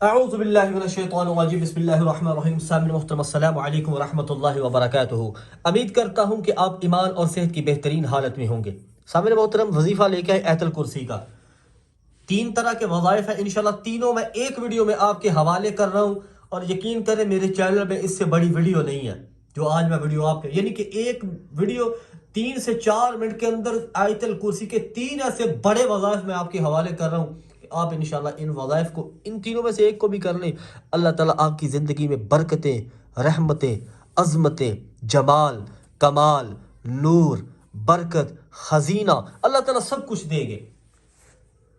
औज़ुबिल्लाहि बिस्मिल्लाहिर्रहमानिर्रहीम। सामिन मोहतरम, अस्सलामु अलैकुम वरहमतुल्लाहि वबरकातुहू। उम्मीद करता हूँ कि आप ईमान और सेहत की बेहतरीन हालत में होंगे। सामिन मोहतरम, वजीफ़ा लेके आए आयतुल कुर्सी का। 3 तरह के वज़ाइफ है, इंशाल्लाह तीनों मैं एक वीडियो में आपके हवाले कर रहा हूँ। और यकीन करें मेरे चैनल में इससे बड़ी वीडियो नहीं है जो आज मैं वीडियो आपके, यानी कि एक वीडियो 3 से 4 मिनट के अंदर आयतुल कुर्सी के 3 ऐसे बड़े वज़ाइफ मैं आपके हवाले कर रहा हूँ। आप इंशाल्लाह इन वज़ाइफ को, इन तीनों में से एक को भी कर लें, अल्लाह ताला आपकी ज़िंदगी में बरकतें, रहमतें, अज़मतें, जमाल, कमाल, नूर, बरकत, खजीना अल्लाह ताला सब कुछ देंगे।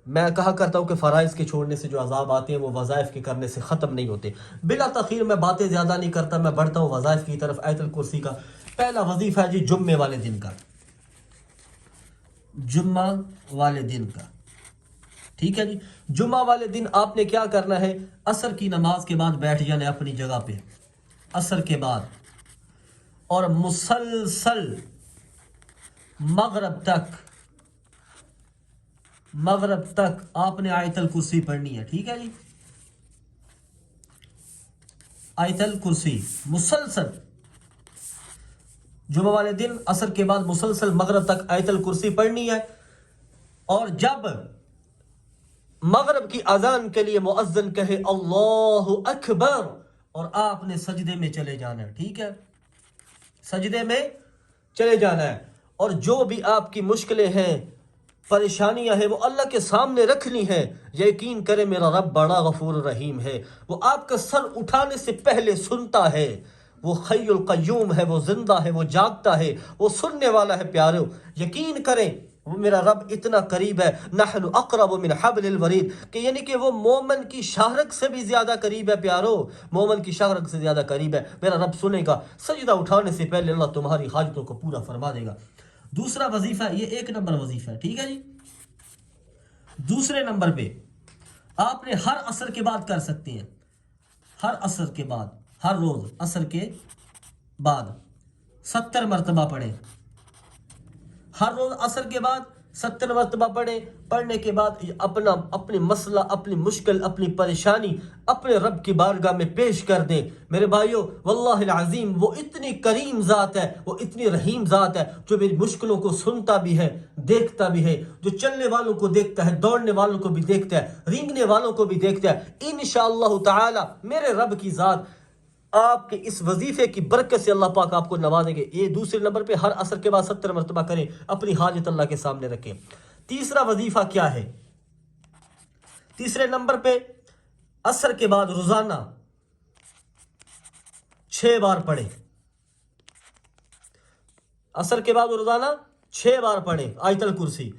मैं कहा करता हूँ कि फ़राइज़ के छोड़ने से जो अज़ाब आते हैं वो वज़ाइफ के करने से ख़त्म नहीं होते। बिला तख़ीर मैं बातें ज़्यादा नहीं करता, मैं बढ़ता हूँ वज़ाइफ की तरफ। आयतुल कुर्सी का पहला वजीफ़ा है जी जुम्मे वाले दिन का, जुम्मा वाले दिन का। ठीक है जी, जुम्मा वाले दिन आपने क्या करना है, असर की नमाज के बाद बैठ जाना है अपनी जगह पे, असर के बाद, और मुसलसल मगरब तक आपने आयतुल कुर्सी पढ़नी है। ठीक है जी, आयतुल कुर्सी मुसलसल जुम्मा वाले दिन असर के बाद मुसलसल मगरब तक आयतुल कुर्सी पढ़नी है। और जब मगरब की अजान के लिए मुअज्जिन कहे अल्लाहु अकबर, और आपने सजदे में चले जाना है। ठीक है, सजदे में चले जाना है। और जो भी आपकी मुश्किलें हैं, परेशानियां हैं, वो अल्लाह के सामने रखनी है। यकीन करें मेरा रब बड़ा गफूर रहीम है, वो आपका सर उठाने से पहले सुनता है। वो हय्युल क़य्यूम है, वो जिंदा है, वो जागता है, वो सुनने वाला है। प्यारो यकीन करें वो मेरा रब इतना करीब है, नहनु अक़रबु मिन हब्लिल वरीद, कि यानी कि वो मोमन की शाहरग से भी ज्यादा करीब है। प्यारो मोमन की शाहरग से ज्यादा करीब है। मेरा रब सुनेगा, सजदा उठाने से पहले अल्लाह तुम्हारी हाजतों को पूरा फरमा देगा। दूसरा वजीफा, ये 1 नंबर वजीफा है। ठीक है जी, दूसरे नंबर पे आपने हर असर के बाद कर सकते हैं, हर असर के बाद, हर रोज असर के बाद 70 मरतबा पढ़े, हर रोज असर के बाद 70 मरतबा पढ़े। पढ़ने के बाद अपनी मसला, अपनी मुश्किल, अपनी परेशानी अपने रब की बारगाह में पेश कर दें। मेरे भाइयों वल्लाहिल अज़ीम, वो इतनी करीम ज़ात है, वो इतनी रहीम ज़ात है, जो मेरी मुश्किलों को सुनता भी है, देखता भी है, जो चलने वालों को देखता है, दौड़ने वालों को भी देखता है, रेंगने वालों को भी देखता है। इंशाअल्लाह ताला मेरे रब की ज़ात आपके इस वजीफे की बरकत से अल्लाह पाक आपको नवाजेंगे। ये दूसरे नंबर पे हर असर के बाद 70 मरतबा करें, अपनी हाजत अल्लाह के सामने रखें। तीसरा वजीफा क्या है, तीसरे नंबर पे असर के बाद रोजाना 6 बार पढ़े, असर के बाद रोजाना 6 बार पढ़े आयतुल कुर्सी।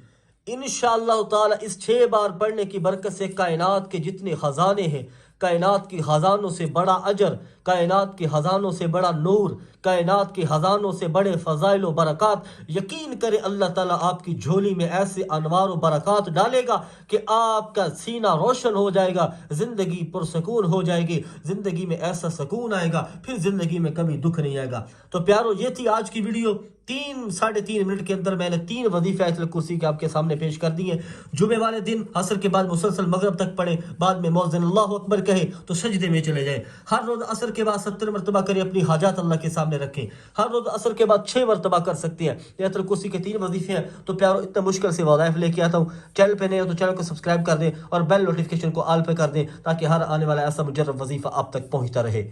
इंशाअल्लाह ताला इस 6 बार पढ़ने की बरकत से कायनात के जितने खजाने हैं, कायनात की खजानों से बड़ा अजर, कायनात के खजानों से बड़ा नूर, कायनात के खजानों से बड़े फजाइल व बरक़ात, यकीन करें अल्लाह ताला आपकी झोली में ऐसे अनवार व बरक़ात डालेगा कि आपका सीना रोशन हो जाएगा, ज़िंदगी पुरसकून हो जाएगी, ज़िंदगी में ऐसा सुकून आएगा, फिर ज़िंदगी में कभी दुख नहीं आएगा। तो प्यारो ये थी आज की वीडियो। 3-3.5 मिनट के अंदर मैंने 3 वजीफे आयतुल कुर्सी के आपके सामने पेश कर दिए। जुमे वाले दिन असर के बाद मुसलसल मगरब तक पढ़े, बाद में मुअज्जिन अल्लाहु अकबर कहे तो सजदे में चले जाए। हर रोज असर के बाद 70 मरतबा करें, अपनी हाजात अल्लाह के सामने रखें। हर रोज असर के बाद 6 मरतबा कर सकते हैं। आयतुल कुर्सी के 3 वजीफे हैं। तो प्यारो इतना मुश्किल से वज़ाइफ लेके आता हूँ। चैनल पे नए हो तो चैनल को सब्सक्राइब कर दें और बेल नोटिफिकेशन को ऑल पे कर दें, ताकि हर आने वाला ऐसा मुजर्रब वजीफा आप तक पहुँचता रहे।